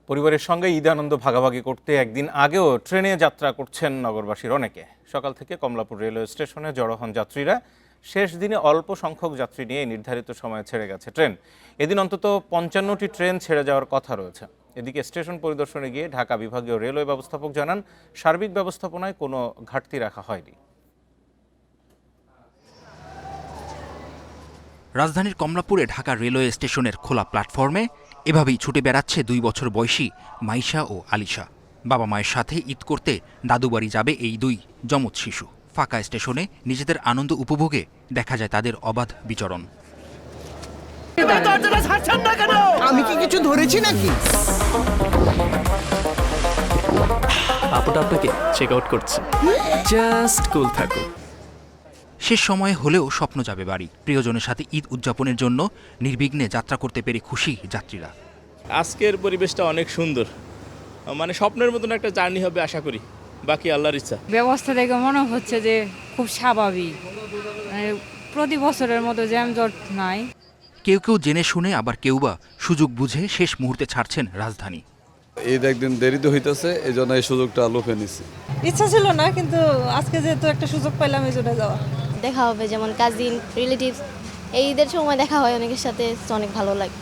পরিবারের সঙ্গে ঈদ আনন্দ ভাগাভাগি করতে একদিন আগেও ট্রেনে যাত্রা করছেন নগরবাসীর অনেকে। সকাল থেকে কমলাপুর রেলওয়ে স্টেশনে জড়ো হন যাত্রীরা। শেষ দিনে অল্প সংখ্যক যাত্রী নিয়ে নির্ধারিত সময়ে ছেড়ে গেছে ট্রেন। এদিন অন্তত ৫৫টি ট্রেন ছেড়ে যাওয়ার কথা রয়েছে। এদিকে স্টেশন পরিদর্শনে গিয়ে ঢাকা বিভাগীয় রেলওয়ে ব্যবস্থাপক জানান, সার্বিক ব্যবস্থাপনায় কোনো ঘাটতি রাখা হয়নি। রাজধানীর কমলাপুরে ঢাকা রেলওয়ে স্টেশনের খোলা প্ল্যাটফর্মে এভাবেই ছুটে বেড়াচ্ছে ২ বছর বয়সী মাইশা ও আলিশা। বাবা মায়ের সাথে ঈদ করতে দাদুবাড়ি যাবে এই দুই যমজ শিশু। ফাঁকা স্টেশনে নিজেদের আনন্দ উপভোগে দেখা যায় তাদের অবাধ বিচরণ। আমি কি কিছু ধরেছি নাকি? আপুটা আপনাকে চেক আউট করছে, জাস্ট কুল থাকো। শেষ সময়ে হলেও স্বপ্ন যাবে বাড়ি। প্রিয়জনের সাথে ঈদ উদযাপনের জন্য নির্বিঘ্নে যাত্রা করতে পেরে খুশি যাত্রীরা। আজকের পরিবেশটা অনেক সুন্দর, মানে স্বপ্নের মতন একটা জার্নি হবে আশা করি, বাকি আল্লাহর ইচ্ছা। ব্যবস্থা দেখে মনে হচ্ছে যে খুব স্বাভাবিক, প্রতি বছরের মতো জ্যামজট নাই। কেউ কেউ জেনে শুনে, আবার কেউ বা সুযোগ বুঝে শেষ মুহূর্তে ছাড়ছেন রাজধানী। ঈদ একদিন দেরিতে হইতেছে, এই জন্য এই সুযোগটা লোভে নিছি। ইচ্ছা ছিল না, কিন্তু আজকে যেহেতু একটা সুযোগ পাইলাম এই জন্য যাওয়া। দেখা হবে, যেমন কাজিন, রিলেটিভস, এই ঈদের সময় দেখা হয় অনেকের সাথে, অনেক ভালো লাগে।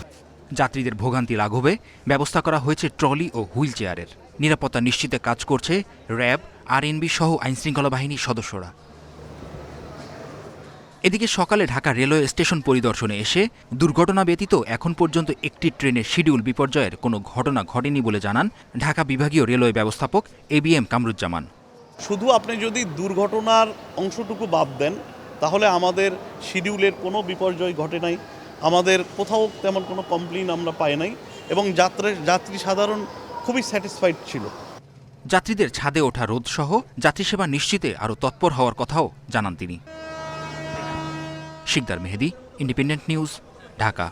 যাত্রীদের ভোগান্তি লাঘবে ব্যবস্থা করা হয়েছে ট্রলি ও হুইল চেয়ারের। নিরাপত্তা নিশ্চিতে কাজ করছে র্যাব, আরএনবি সহ আইনশৃঙ্খলা বাহিনীর সদস্যরা। এদিকে সকালে ঢাকা রেলওয়ে স্টেশন পরিদর্শনে এসে দুর্ঘটনা ব্যতীত এখন পর্যন্ত একটি ট্রেনের শিডিউল বিপর্যয়ের কোনো ঘটনা ঘটেনি বলে জানান ঢাকা বিভাগীয় রেলওয়ে ব্যবস্থাপক এবিএম কামরুজ্জামান। শুধু আপনি যদি দুর্ঘটনার অংশটুকু বাদ দেন, তাহলে আমাদের শিডিউলের কোনো বিপর্যয় ঘটে নাই, আমাদের কোথাও তেমন কোনো কমপ্লেইন আমরা পাই নাই, এবং যাত্রী সাধারণ খুবই স্যাটিসফাইড ছিল। যাত্রীদের ছাদে ওঠা রোদসহ যাত্রী সেবা নিশ্চিতে আরও তৎপর হওয়ার কথাও জানান তিনি। শিকদার মেহেদি, ইন্ডিপেন্ডেন্ট নিউজ, ঢাকা।